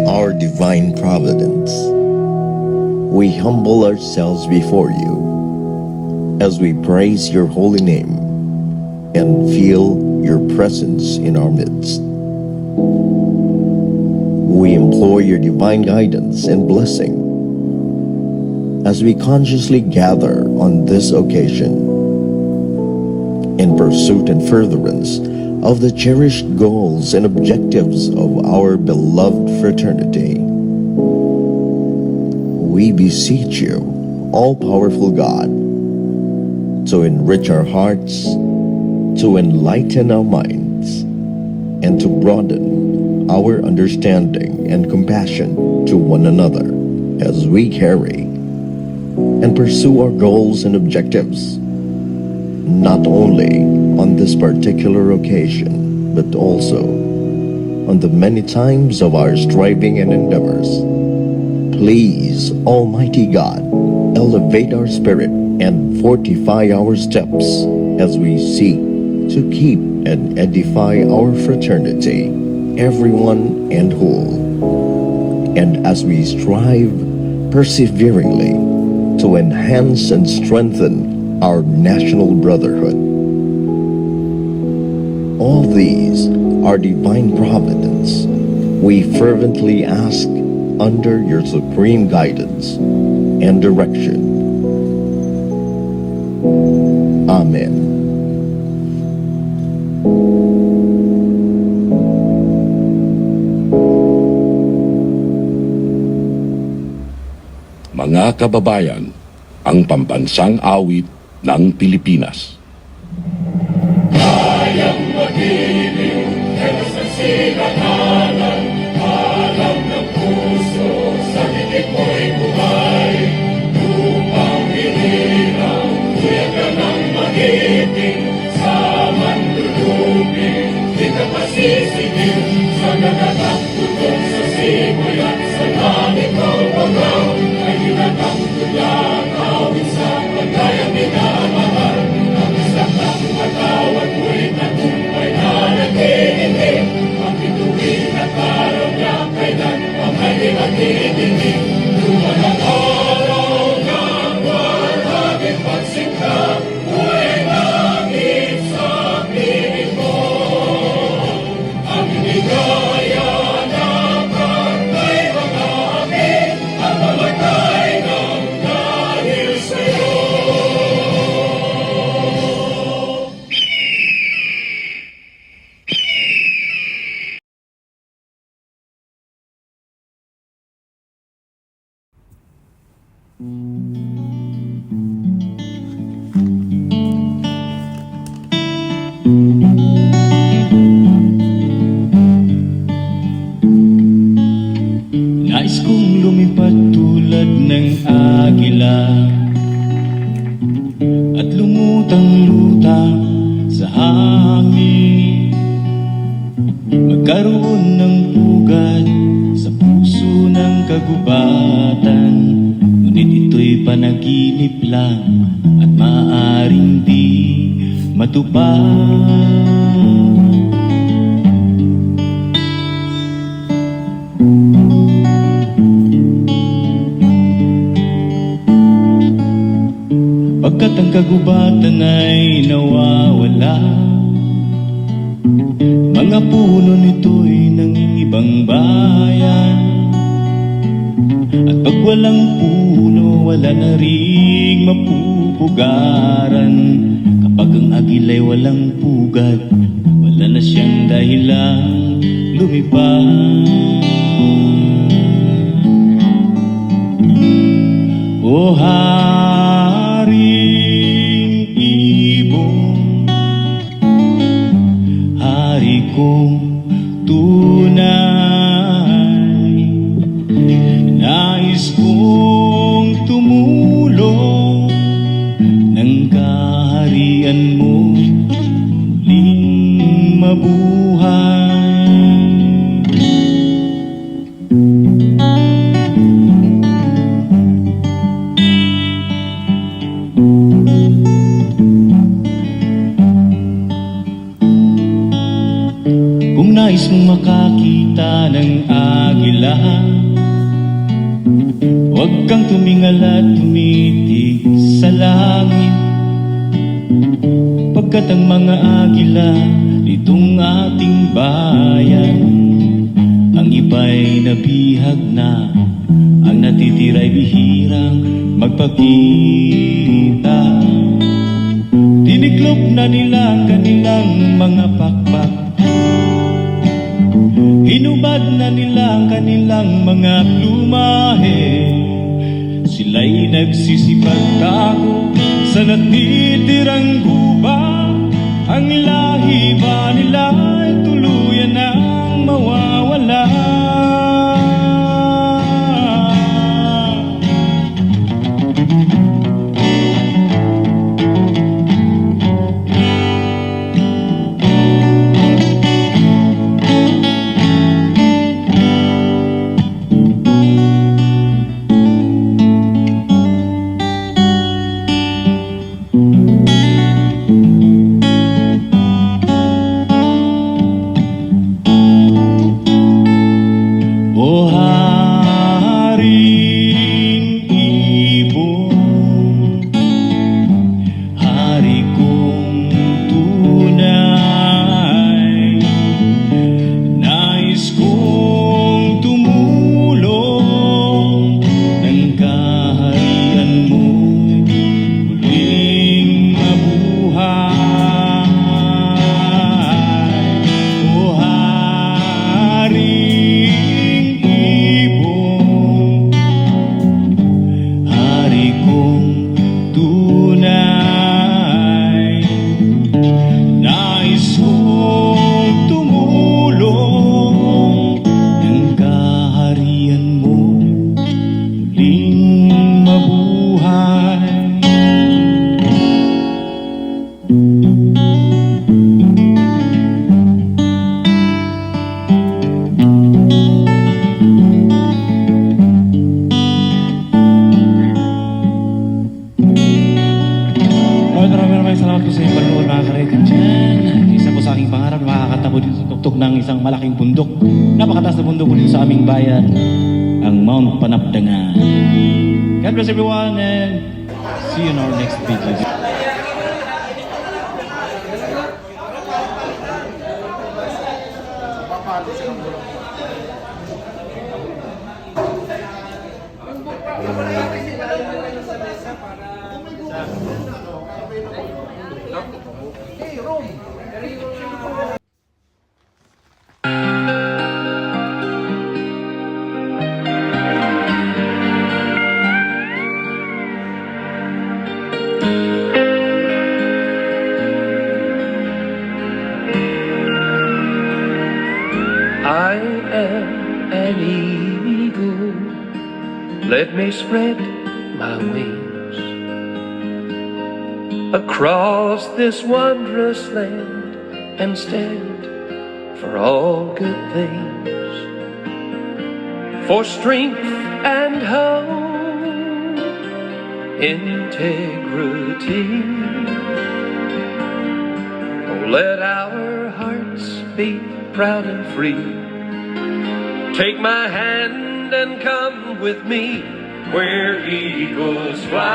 Our divine providence, we humble ourselves before you as we praise your holy name and feel your presence in our midst. We implore your divine guidance and blessing as we consciously gather on this occasion in pursuit and furtherance of the cherished goals and objectives of our beloved fraternity. We beseech you, all-powerful God, to enrich our hearts, to enlighten our minds, and to broaden our understanding and compassion to one another as we carry and pursue our goals and objectives, not only on this particular occasion, but also on the many times of our striving and endeavors. Please, Almighty God, elevate our spirit and fortify our steps as we seek to keep and edify our fraternity, everyone and whole, and as we strive perseveringly to enhance and strengthen our national brotherhood. All these are divine providence. We fervently ask under your supreme guidance and direction. Amen. Mga kababayan, ang pambansang awit ng Pilipinas. Kayang magiliw, helos ng silanganan, alam ng puso, sa titik mo'y buhay. Lupang hinirang, kuya ka ng magiting, sa manlulupin, di ka pasisigil, sa nagatang tutok sa simoy at sa langit ng bangaw, ay hinatang tulad, awit sa pagkayang minamahal. Patawad mo'y tagumpay na naghihiling, ang bituin at araw niya kailan ang kanyang naghihiling. Lumalang araw ng warhabing pagsikap, buhay langit sa piling mo. Ang hinigaya na pagkay mga amin, ang mamatay ng dahil sa'yo. Nais kong lumipad tulad ng agila at lumutang-lutang sa hangin, magkaroon ng pugad sa puso ng kagubatan. Ngunit ito'y panaginip lang at maaaring di matupad. Pagkat ang kagubatan ay nawawala, mga puno nito'y nangingibang bayan. At pag walang puno, wala na ring mapupugaran. Kapag ang agila'y walang pugad, wala na siyang dahilang lumipad. O Haring Ibong, hari kong tunay, nais kong tumulong ng kaharian mo muling mabuhay. Kung nais mong makakita ng agila, huwag kang tumingala at tumitig sa langit, pagkat ang mga agila nitong ating bayan, ang iba'y nabihag na, ang natitira'y bihirang magpakita. Tiniklop na nila kanilang mga pakpak, hinubad na nila kanilang mga plumahe. Sila'y nagsisipagtago sa natitirang guba, ang lahi ba nila'y tuluyan ng mawawala. O Haring Ibon, hari kong tunay, nais kong tumulong ng kaharian mo'y muling mabuhay. O Haring Ibon, hari kong tunay, nais kong tumulong ng kaharian mo muling mabuhay. Maraming salamat po sa inyong panonood, mga karekan dyan. Isa po sa aking pangarap na makakanta po dito sa tuktok ng isang malaking bundok. Napakataas na bundok po dito sa aming bayan, ang Mount Panapdangan. God bless everyone and see you in our next video. I am an eagle. Let me spread my wings across this wondrous land and stand for all good things, for strength and hope, integrity. Oh, let our hearts be proud and free. Take my hand and come with me where eagles fly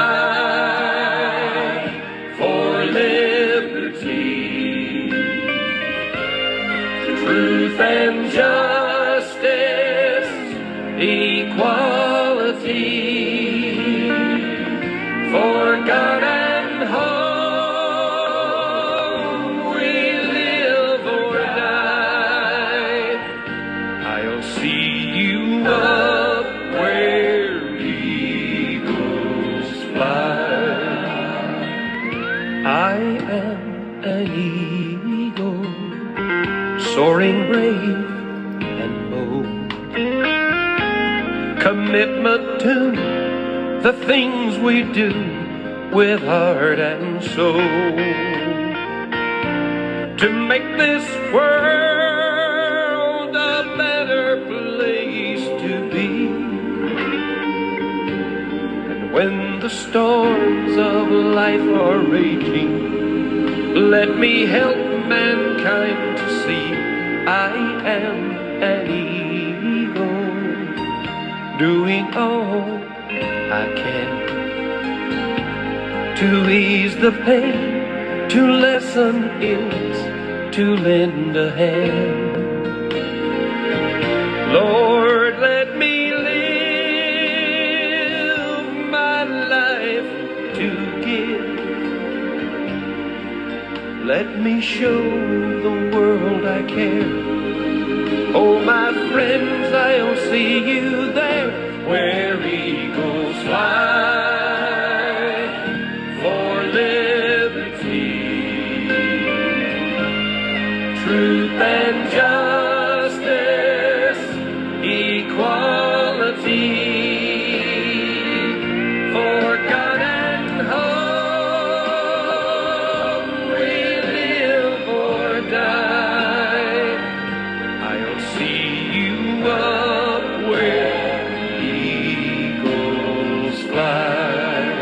for liberty, truth and justice, equality, for God and home we live or die. I'll see you up where eagles fly. I am an eagle, soaring brave and bold. Commitment to the things we do with heart and soul, to make this world a better place to be. And when the storms of life are raging, let me help mankind to see I am an eagle, doing all I can to ease the pain, to lessen it, to lend a hand. Lord, let me live my life to give. Let me show the world I care. Oh, my friends, I'll see you there where eagles fly for liberty, truth and justice, equality, for God and home we live or die. I'll see you up where eagles fly.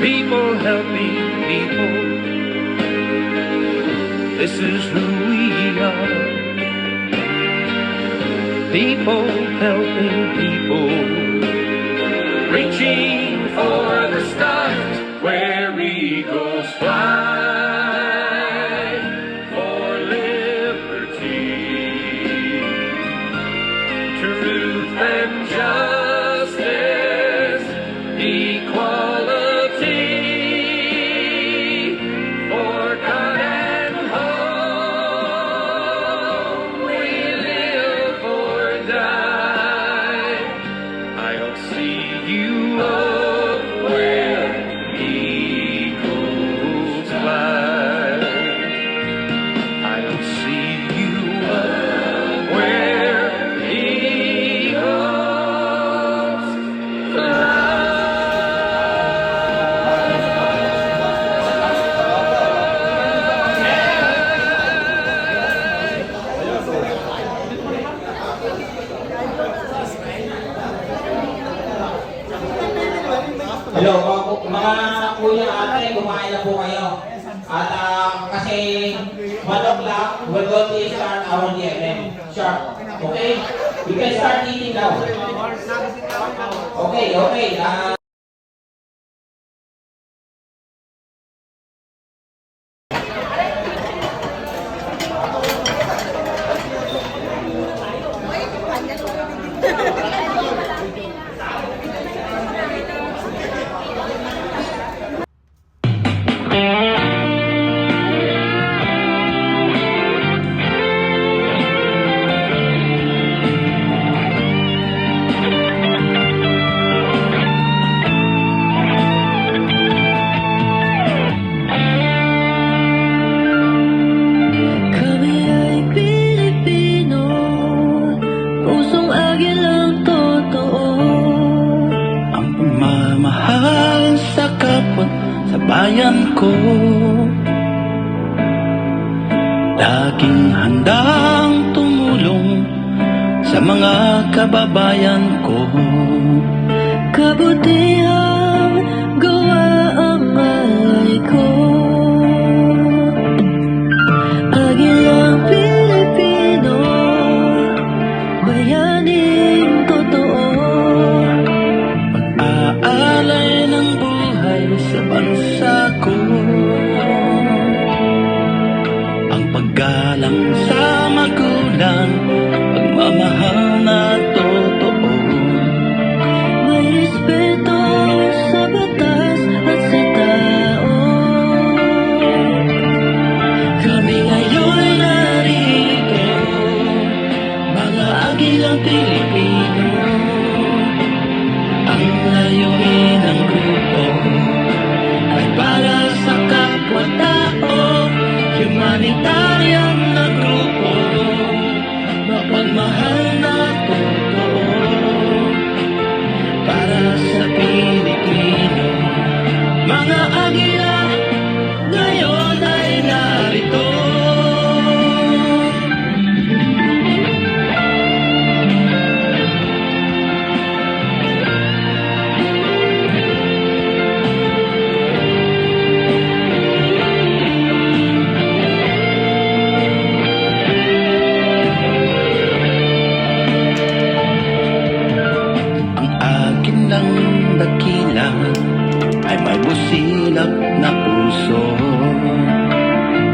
People help me, people. This is who we are. People helping people, reaching for the stars where eagles fly for liberty, truth and justice, equality, for God and home we live or die. I'll see you up where eagles fly. I'll see you up where eagles fly. Hello, mga kuya ate, kumain na po kayo. At kasi 1 o'clock, we're going to start our event. Sharp. Okay? We can start eating now. Okay, okay. Kami ay Pilipino, pusong agilang totoo. Ang pagmamahal sa kapwa, sa bayan ko, laging handang tumulong sa mga kababayan ko. Kabutihang gawa ang alay ko. Agilang Pilipino, bayaning totoo. Pag-aalay ng buhay sa bansa ko, ang paggalang sa magulang, pagmamahal na totoo. May respeto sa batas at sa tao. Kami ngayon narito, mga agilang Pilipino. Ang layunin ng masilap na puso.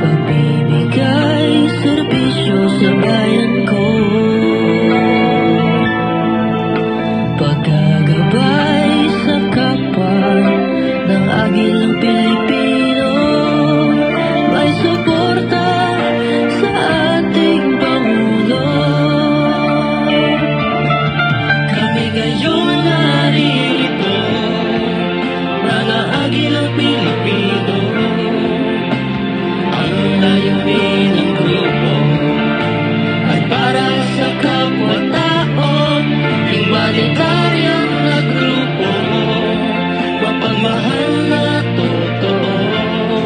Pagbibigay serbisyo sa bayan ko, paggagabay sa kapwa ng agilang Pilipino, may suporta sa ating Pangulo. Kami ngayon narito, mga agilang Pilipino. Ang layunin ng grupo ay para sa kapwa-tao, humanitarian na grupo, mapagmahal na totoo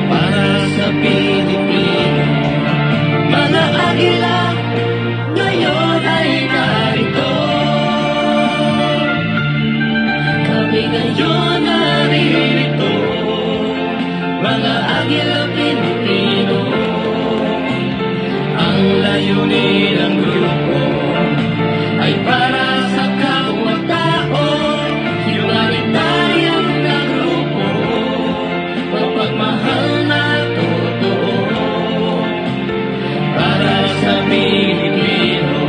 para sa Pilipino. Mga agila ngayon ay narito, kami ngayon narito, mga agila Pilipino. Ang layunin ng grupo ay para sa kapwa-tao, humanitarian na grupo, mapagmahal na totoo para sa Pilipino.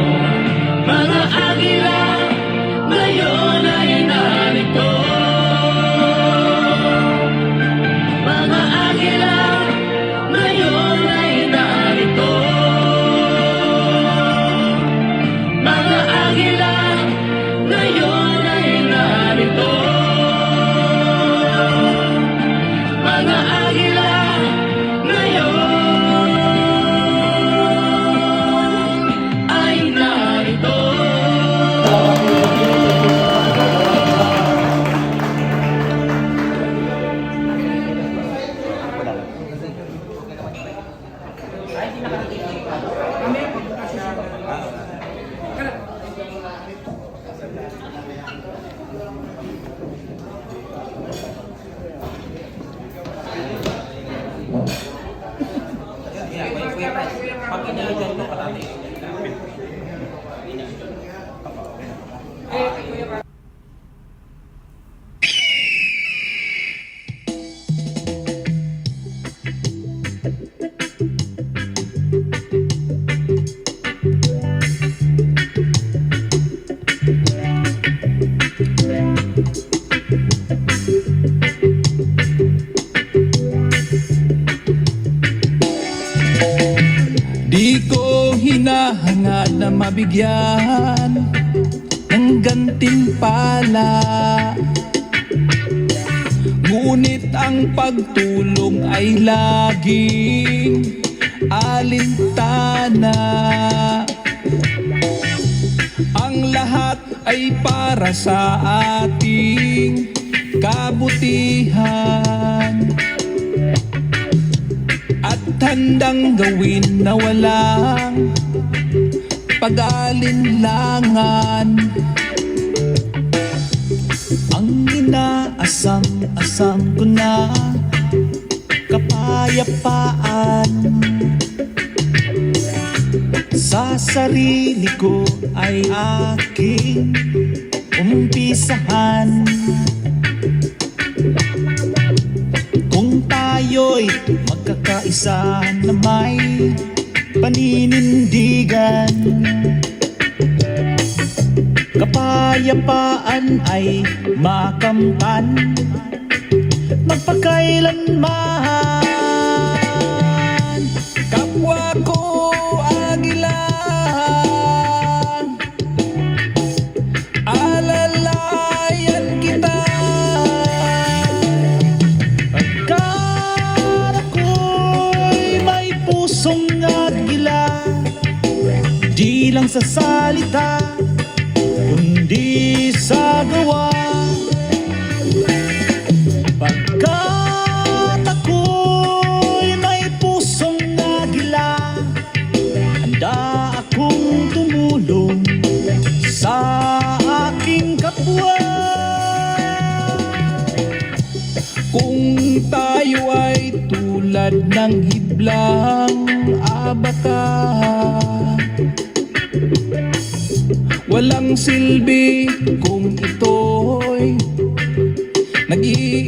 Mga agila ngayon ay narito, mga agila ngayon ay narito, mga agila ngayon ay narito, mga agila ngayon ay narito. Di ko hinahangad na mabigyan ng gantimpala, ngunit ang pagtulong ay laging alintana. Ang lahat ay para sa ating kabutihan, at handang gawin na walang pag-alinlangan. Ang inaasam-asam ko na kapayapaan sa sarili ko ay aking umpisahan. Kung tayo'y magkakaisa na may paninindigan, kapayapaan ay makamtan magpakailanman. Kapwa ko agila, alalayan kita. Pagkat ako'y may pusong agila, di lang sa salita kundi sa gawa. Pagkat ako'y may pusong agila, handa akong tumulong sa aking kapwa. Kung tayo ay tulad ng hiblang abaka, walang silbi kung ito'y nag-iisa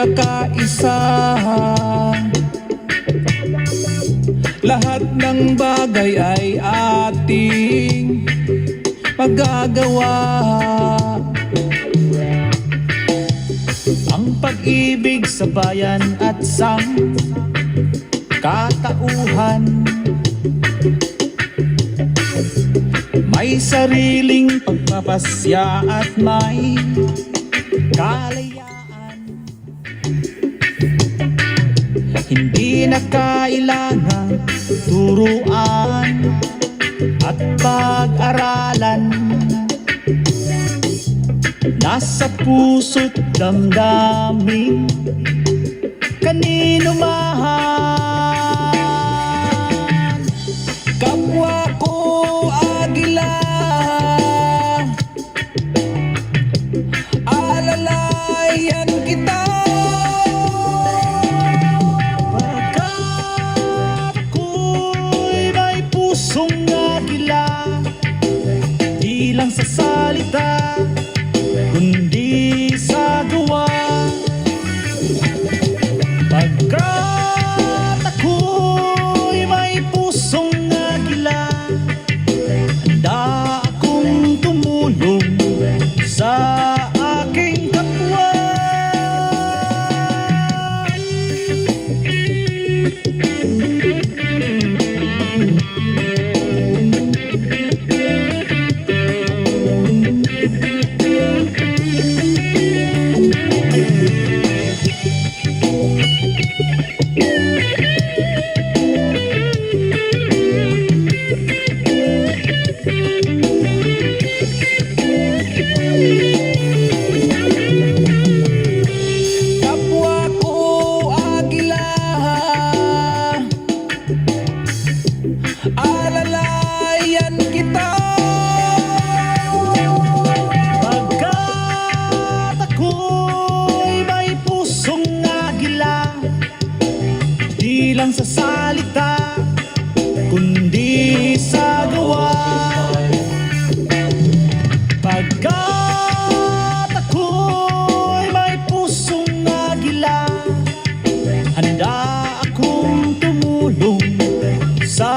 magkakaisa. Lahat ng bagay ay ating magagawa. Ang pag-ibig sa bayan at sang katauhan, may sariling pagpapasya at may kalayaan. Hindi na kailangan turuan at pag-aralan. Nasa puso't damdamin kanino man. Kapwa ko agila, alalayan kita. Pagkat ako'y may pusong agila, di lang sa salita kundi sa gawa. Pagkat ako'y may pusong agila, handa akong tumulong sa aking kapwa. Kapwa ko agila, alalayan kita. Pagkat ako'y may pusong agila, di lang sa salita kundi sa gawa. Pagkat ako'y may pusong agila, handa akong tumulong sa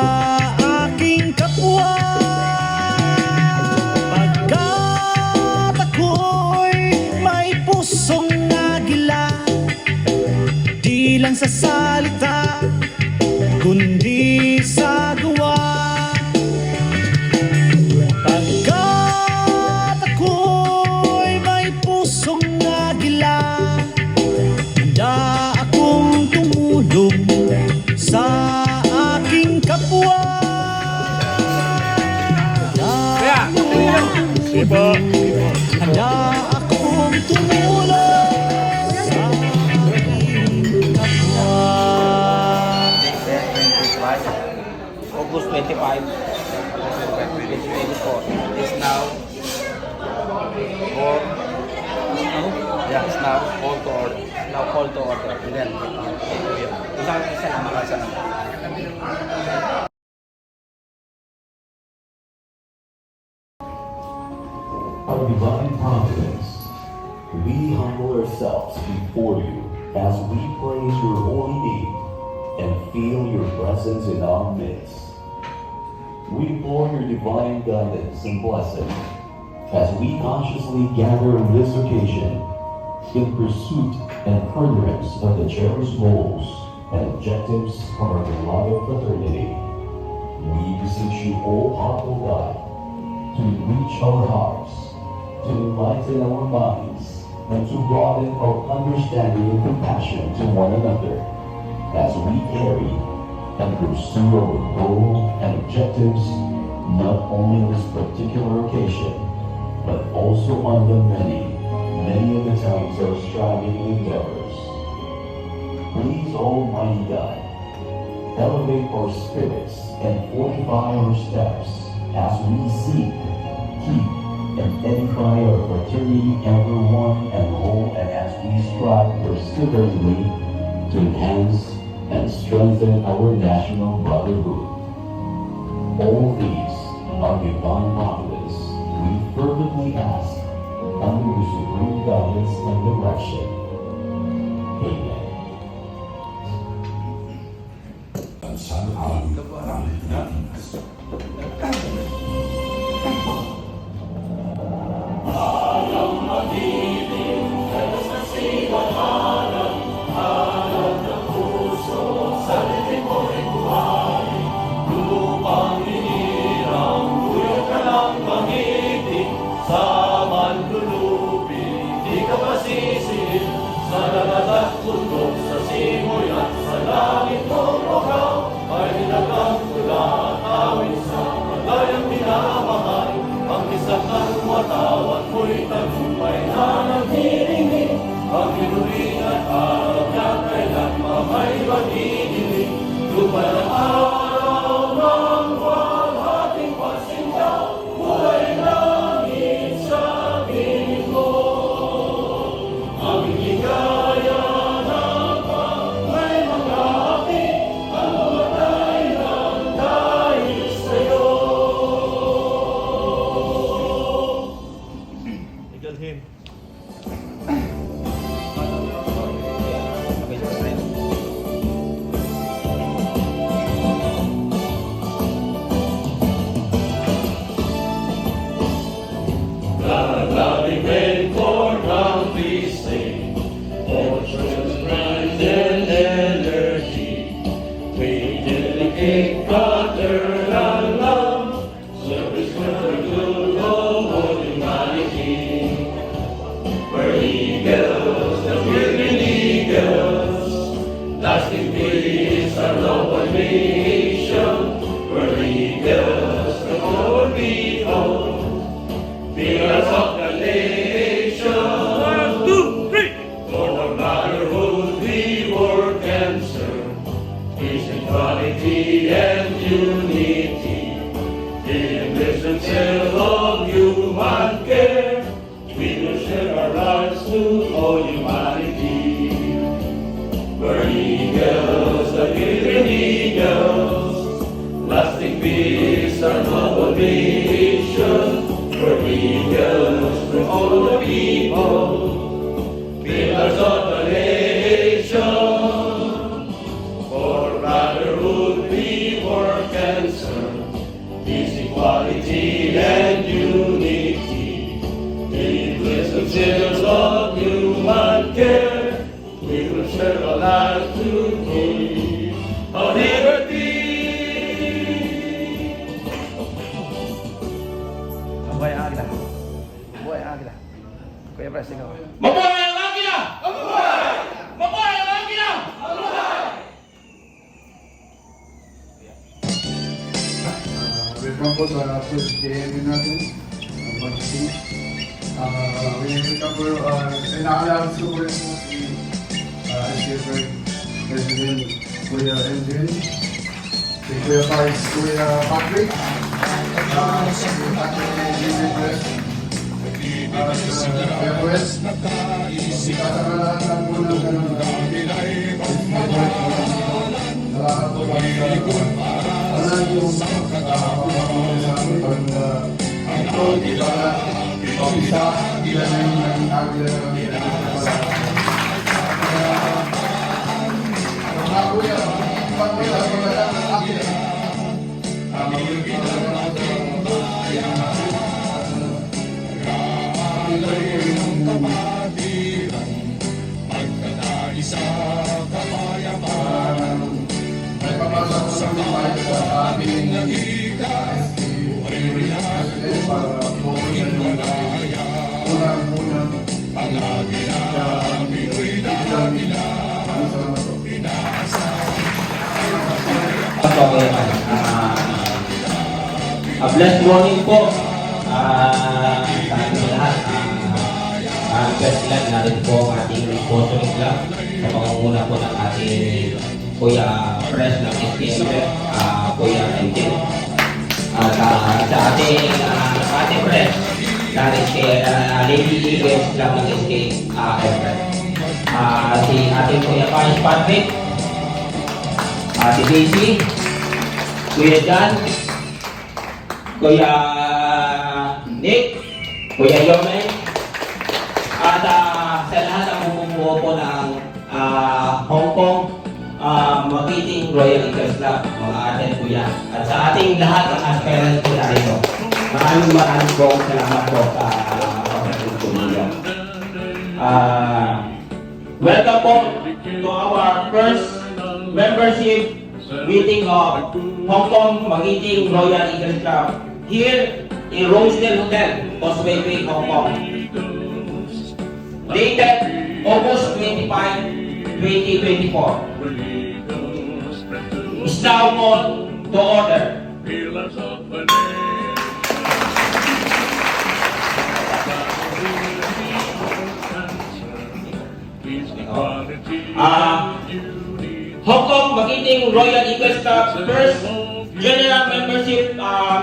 aking kapwa. Pagkat ako'y may pusong agila, di lang sa salita kundi sa gawa. Pagkat ako'y may pusong agila, handa akong tumulong sa aking kapwa. Handa akong tumulong sa aking kapwa. August 25, 2024 is now call. Yeah, it's now call to order. Now call to order. And then, isa na makasa na. Our divine providence, we humble ourselves before you as we praise your holy name and feel your presence in our midst. We implore your divine guidance and blessing as we consciously gather on this occasion in pursuit and furtherance of the cherished goals and objectives of our beloved fraternity. We beseech you, O powerful God, to reach our hearts, to enlighten our minds, and to broaden our understanding and compassion to one another as we carry and pursue our goal and objectives not only on this particular occasion, but also on the many of the times of our striving endeavors. Please, Almighty God, elevate our spirits and fortify our steps as we seek, keep, and edify our fraternity ever one and whole, and as we strive perseveringly to enhance and strengthen our national brotherhood. All these are divine providence we fervently ask under your supreme guidance and direction. Amen. Bansang awit ng Pilipinas. Welcome po sa first JMU natin. Ina-announce ko po rin po si SCFR President Kuya Elvin, si Kuya Vice Kuya Patrick, si Patrick Press, Kuya Wes, kasakalahan lang po ng salamat po lang sa alam yung sa amin ito, di ba, isa, ilan na yung nag-agla Kuya, pag-wala, wala ang agla. May papasok sa mga sa aming para pumunta yung unang-unang blessed morning po sa ating lahat. First lang natin po ang ating sponsoring club sa pangunguna po ng ating Kuya Press ng SKF, Kuya Elvin. At sa ating press, natin kay Lady Eagles Club ng SKF. Si ating Kuya Vice Patrick, si Daisy, Kuya John, Kuya Nick, Kuya Yomel, at sa lahat ang bumubuo po ng Hong Kong, Magiting Royal Eagles Club, mga atin po yan. At sa ating lahat ng aspirants po narito. Maraming pong salamat po sa kapatid po ninyo. Welcome po to our first membership meeting of Hong Kong Magiting Royal Eagles Club here in Rosedale Hotel, Causeway Bay, Hong Kong. Dated August 25, 2024. Is now called to order. Hong Kong Magiting Royal Eagles Club first general membership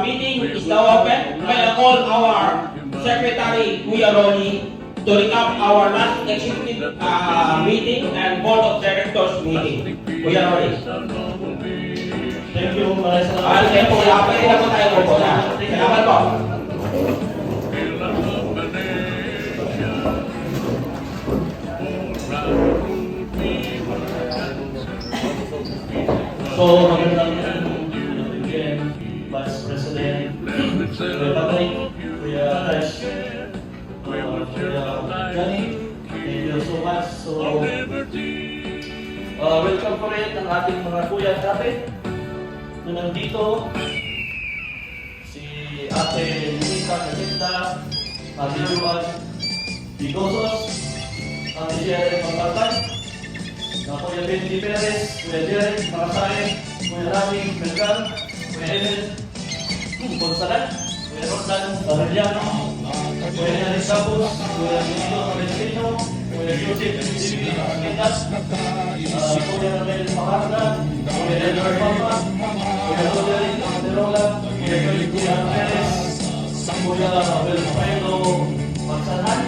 meeting is now open. I call our Secretary Kuya Ronnie to recap our last executive meeting and board of directors meeting. Kuya Ronnie. Thank you, maraming salamat. Kaya po, pwede na po tayo po na. Salamat po. So, magandang again, Vice President, Kuya Patrick, Kuya Ash, Kuya Johnny, thank you so much. So, welcome po rin ang ating mga kuya at ate na nandito. Si Ate Lisa Calinda, Ate Juan Bigosos, Ate Jerry Pagkakay, Kuya Benji Perez, Kuya Jerry Makasay, Kuya Rami Melgar, Kuya Emil Ponsalan, Kuya Rodan Barriano, Kuya Yanis Sabos, Kuya Benito Valentino, Kuya Joseph Kitas, Kuya Ramel Macarda, Kuya Edward Papa, Kuya Roderick Manderola, Kuya Kuya Perez, Kuya Abel Pedro Mansanan,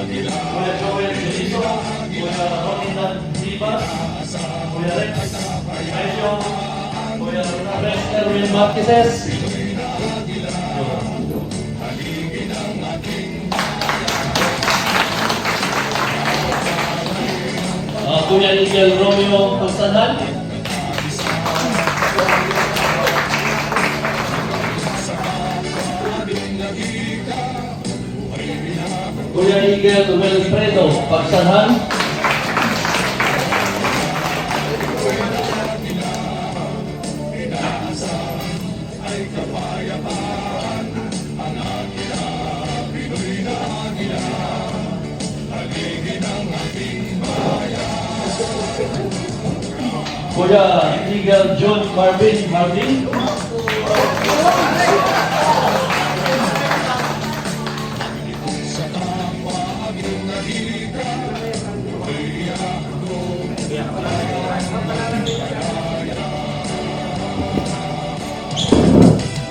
Kuya Joel Jeliso, Kuya Ronidan Rivas, Kuya Rex Aisyo, Kuya Rex Erwin Marquezes, Kuya Miguel Romeo Constantan, Kuya Miguel Wilfredo Pagsanhan, Kuya Miguel John Marvin,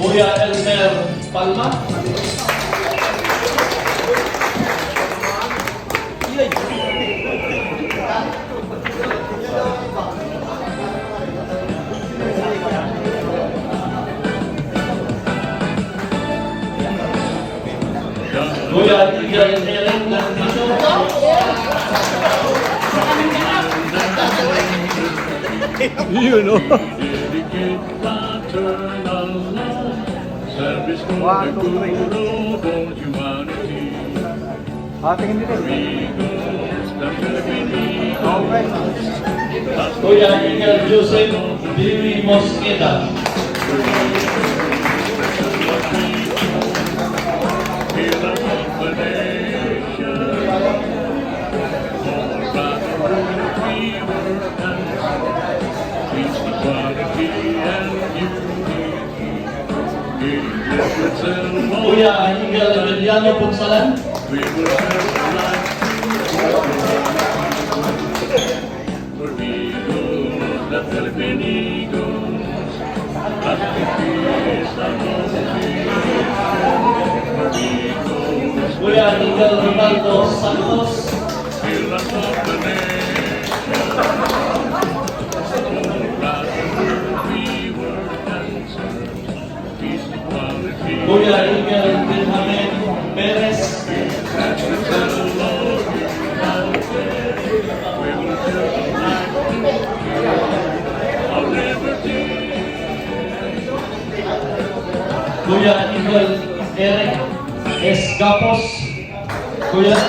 Kuya Elmer Palma, Kuya Miguel Ellen Landiso, You know. Kuya Miguel Joseph Billy Mosqueda, Kuya Miguel Emiliano Punsalan, Kuya Miguel Ronaldo Santos, Kuya Miguel Benjamin Perez, Kuya Eagle Eric S. Gapos. Kuya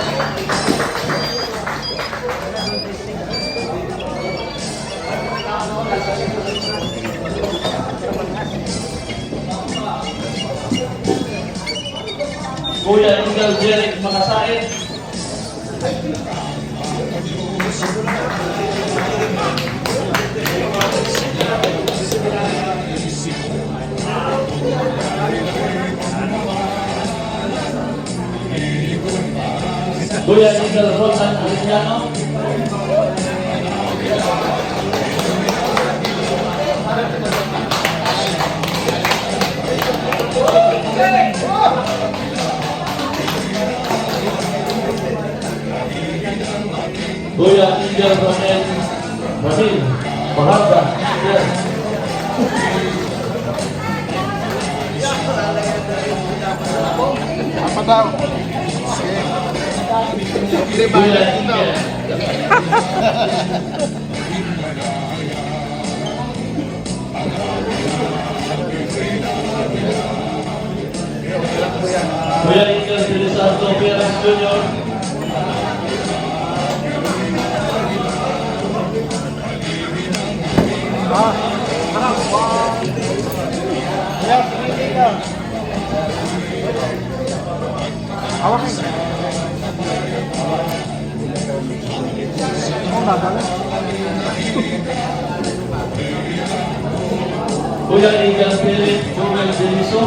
Kuya Eagle Eric Makasain. Kuya Eagle Rosan Arellano. Kuya Eagle Ronel Brasil Bahasa. Apa daw? Kuya Eagle. Kuya Eagle Felizardo Perez Jr. Kuya Eagle Philip Joel Deniso.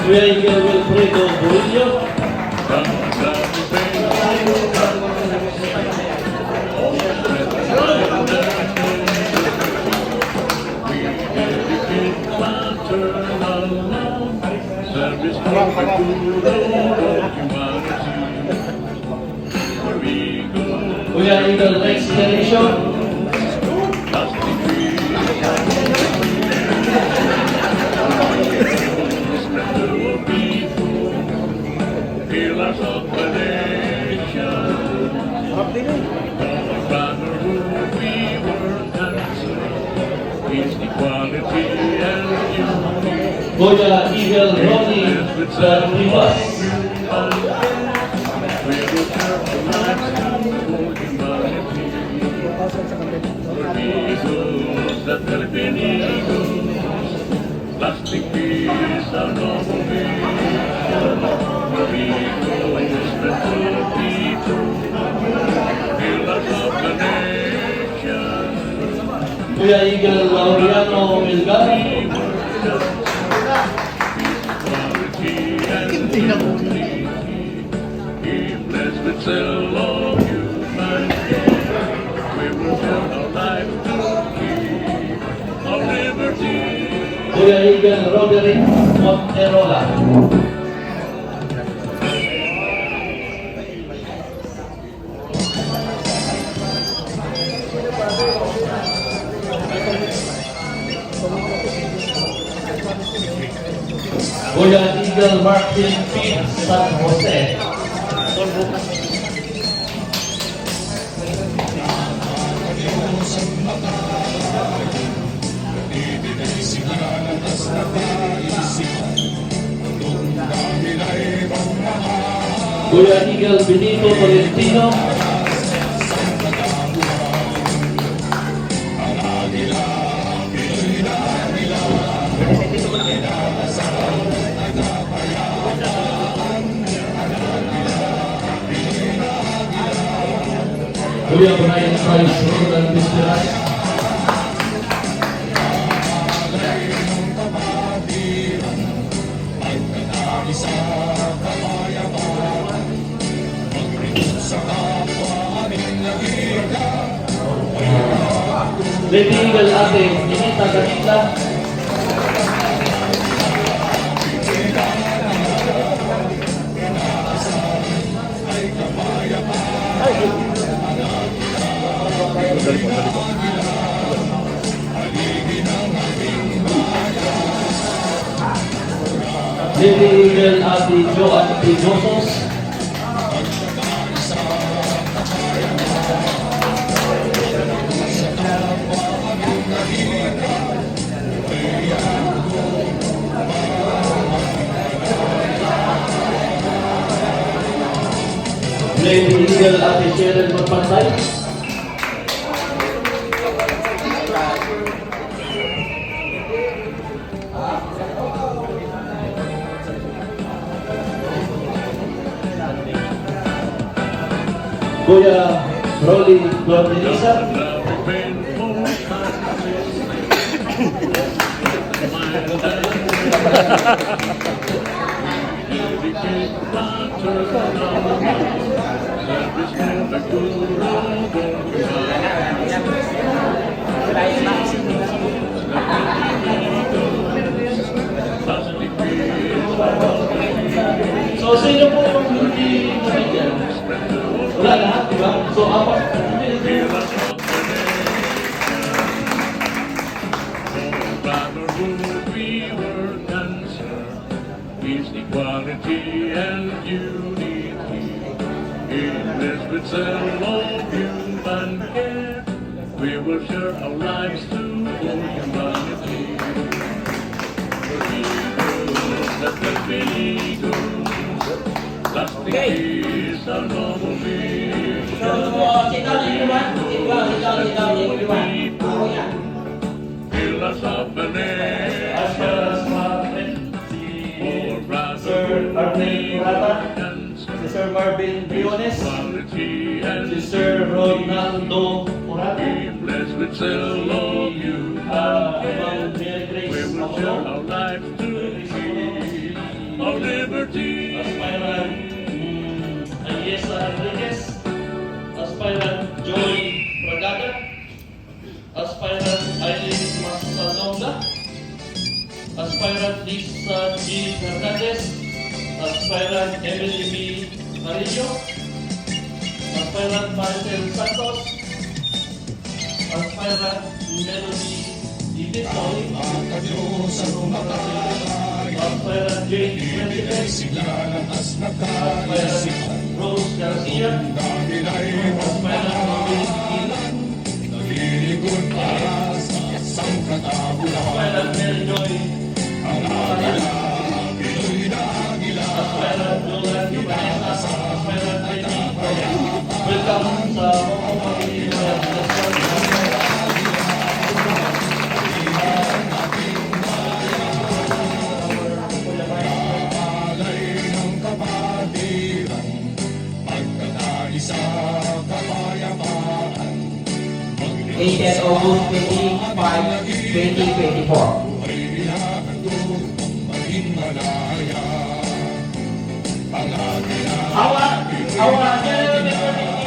Kuya Eagle Wilfredo Burillo. Kuya Eagle Rex Television. Kuya Eagle Ronnie Rivas. Plastic peace are noble Kuya Eagle Laureano Milgari. Still all humanity, we will build our life to keep our liberty. Kuya Eagle Roderick Monterola. Kuya Eagle Martin P. San Jose. Kuya Eagle Benito Tolentino. Kuya Brian Price Rodan Pispiras. Lady Eagle Ate Ninita Ganita. Lady Eagle Ate Jo at Ate Josos. Lady Eagle Ate Cheryl Magpantay. Kuya Rolly Glordelisa. So, sino po yung hindi nabigyan? Wala lahat, di ba? So, apat. Peace, equality, and unity. In this with all human care, we will share our lives to all humanity. Let the eagles, lasting peace, our noble mission. Sit down, everyone. Sit down, everyone. Ako yan. Fill us up and Si Sir Marvin Briones, si Sir Ronaldo Morata, blessed with all of you. Ma'am Mary Grace We will share Amaro, our lives to peace, our liberty. Aspirant Ayesa Enriquez, Aspirant Joy Bragada, Aspirant Eileen Masalonga, Aspirant Lisa G. Hernandez, Aspirant Emily B. Marillo, Aspirant Marcel Santos, Aspirant Melody Ibitoy, Aspirant Jane President, Aspirant Rose Garcia, Aspirant Dominic Ilan, Aspirant Mary Joy Aspirant Jolan Vanessa, Aspirant Heidi. Welcome sa Dated August 25, 2024. Our general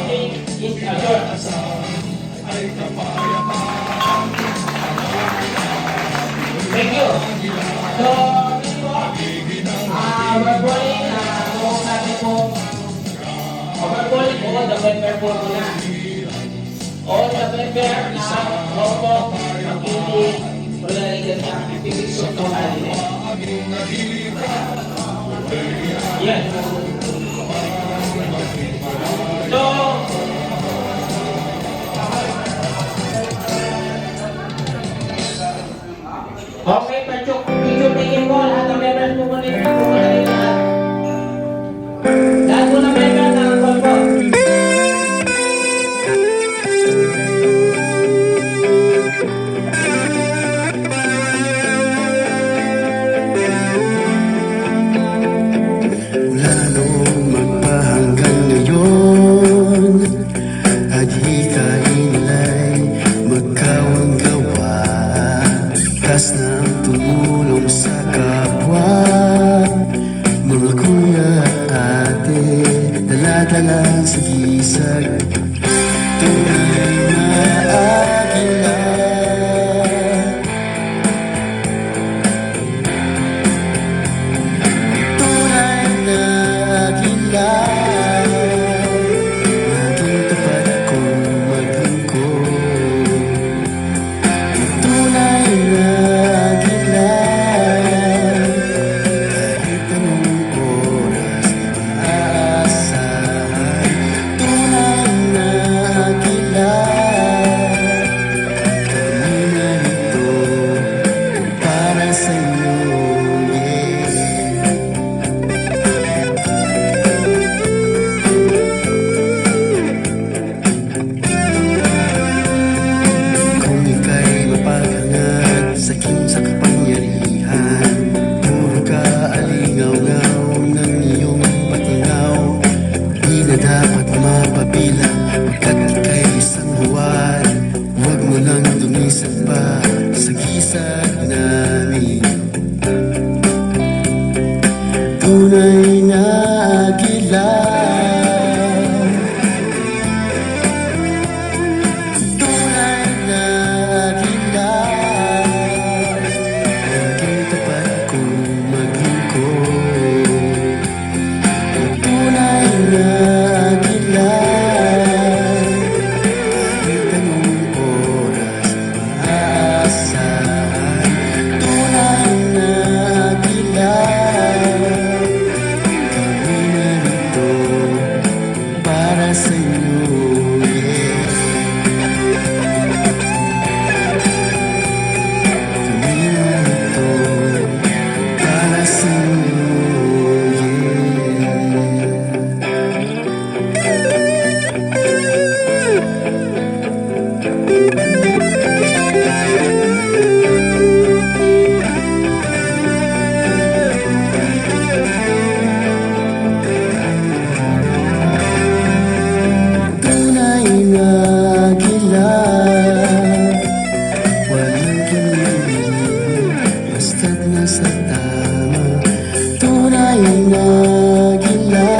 meeting is adjourned. Thank you. So, overballing kung natin po, overballing po, the member po muna. All the member na robo, hindi, wala rin siya, pipigil ko natin. Yan. So, okay, picture taking mo, lahat ng members mo muna yung lahat. Lahat mo na member na ang call po. Lalo magpahanggang ngayon paghangad, sakim sa kapangyarihan. Puro kaalingaw-ngaw ng iyong patingaw, di na dapat mapabilang, pagkat ika'y isang huwad. Huwag mo lang dumisan pa sa gisag namin. Tunay na agila, tunay na agila, laging tapat kong maglingkod. Tunay na agila, kahit anong oras maaasahan. Tunay na agila, kami narito para sa inyo, yeah. Kami narito para sa inyo, tunay na agila, walang kiniliw, basta't nasa tama. Tunay na agila,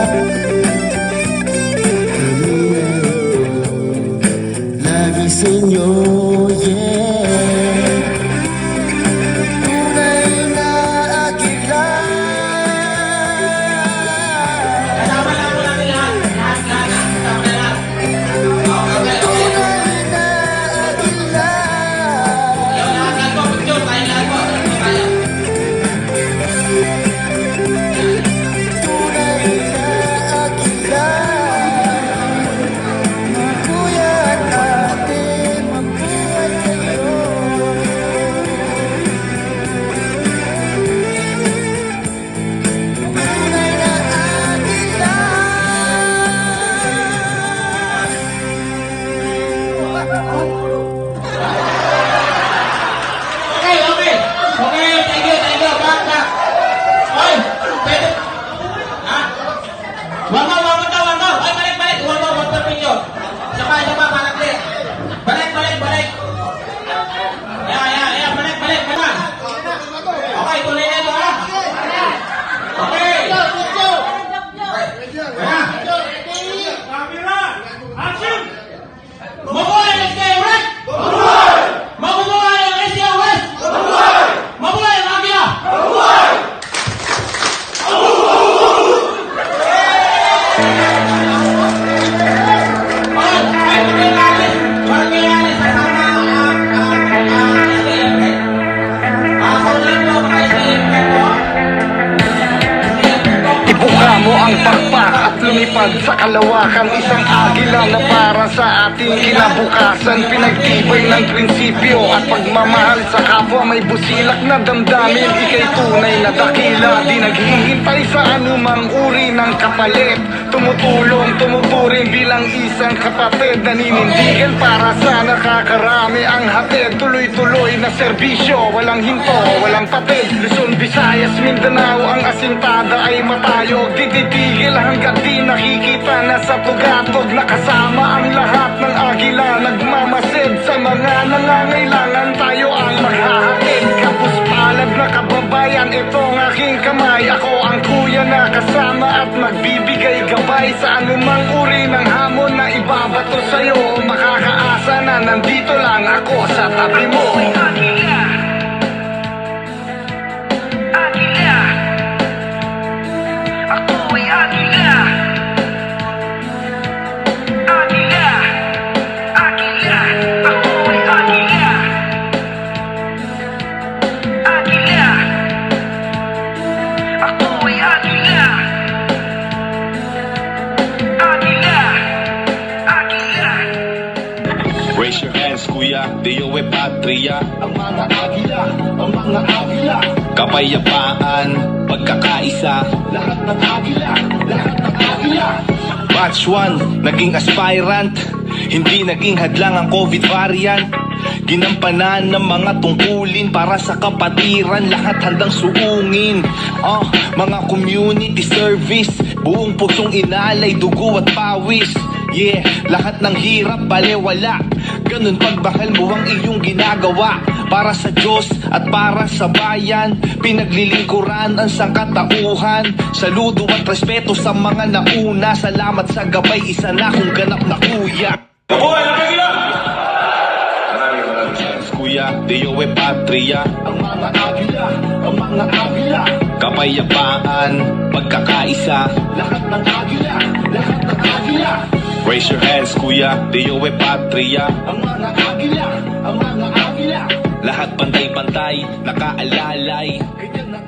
kami narito lagi sa inyo, yeah. Tunay na agila. Kasama lang mo natin lahat. Lahat. Kasama na lahat. Okay. Tunay na agila. Yung lahat po, picture. Tayo lahat po. Tayo. Tunay na agila. Kuya at ate, mabuhay kayo. Tunay na agila. Okay. Thank you. Back. Oy, pwede. Ha? One more. Oy, balik. One more picture. Sabay, para clear. Balik. Yeah. Balik. Okay, tuloy na ito, ha? Okay. Camera! Action! Mabuhay ang SKA West! Mabuhay ang SKA West! Mabuhay ang Agila! Ibuka mo ang pakpak at lumipad sa kalawakan. Isang agila na para sa ating kinabukasan. Pinagtibay ng prinsipyo at pagmamahal sa kapwa. May busilak na damdamin, ika'y tunay na dakila. Di naghihintay sa anumang uri ng kapalit. Tumuturing bilang isang kapatid. Naninindigan para sa nakakarami ang hatid. Tuloy-tuloy na serbisyo, walang hinto, walang patid. Luzon, Visayas, Mindanao, ang asintada ay matayog. Di titigil hanggat di nakikita na sa tugatog. Nakasama ang lahat ng agila, nagmamasid sa mga nangangailangan. Tayo ang maghahatid. Kapos palad na kababayan, itong aking kamay. Ako ang kuya na kasama at magbibigay gabay sa anumang uri ng hamon na ibabato sa'yo. Makakaasa na nandito lang ako sa tabi mo. Raise your hands, kuya, Dio e Patria. Ang mga agila, kapayapaan, pagkakaisa. Lahat ng agila, Batch 1, naging aspirant. Hindi naging hadlang ang COVID variant. Ginampanan ng mga tungkulin para sa kapatiran, lahat handang suungin. Mga community service, buong pusong inalay, dugo at pawis. Yeah, lahat ng hirap balewala. Ganun pagmahal mo ang iyong ginagawa para sa Diyos at para sa bayan. Pinaglilingkuran ang sangkatauhan. Saludo at respeto sa mga nauna. Salamat sa gabay, isa na kong ganap na kuya. Maraming salamat, Kuya Deo e Patria. Ang mga agila, ang mga agila. Kapayapaan, pagkakaisa. Lahat ng agila, lahat ng agila. Raise your hands, Kuya Deo e Patria. Ang mga agila, ang mga agila. Lahat pantay-pantay, nakaalalay. Ganyan na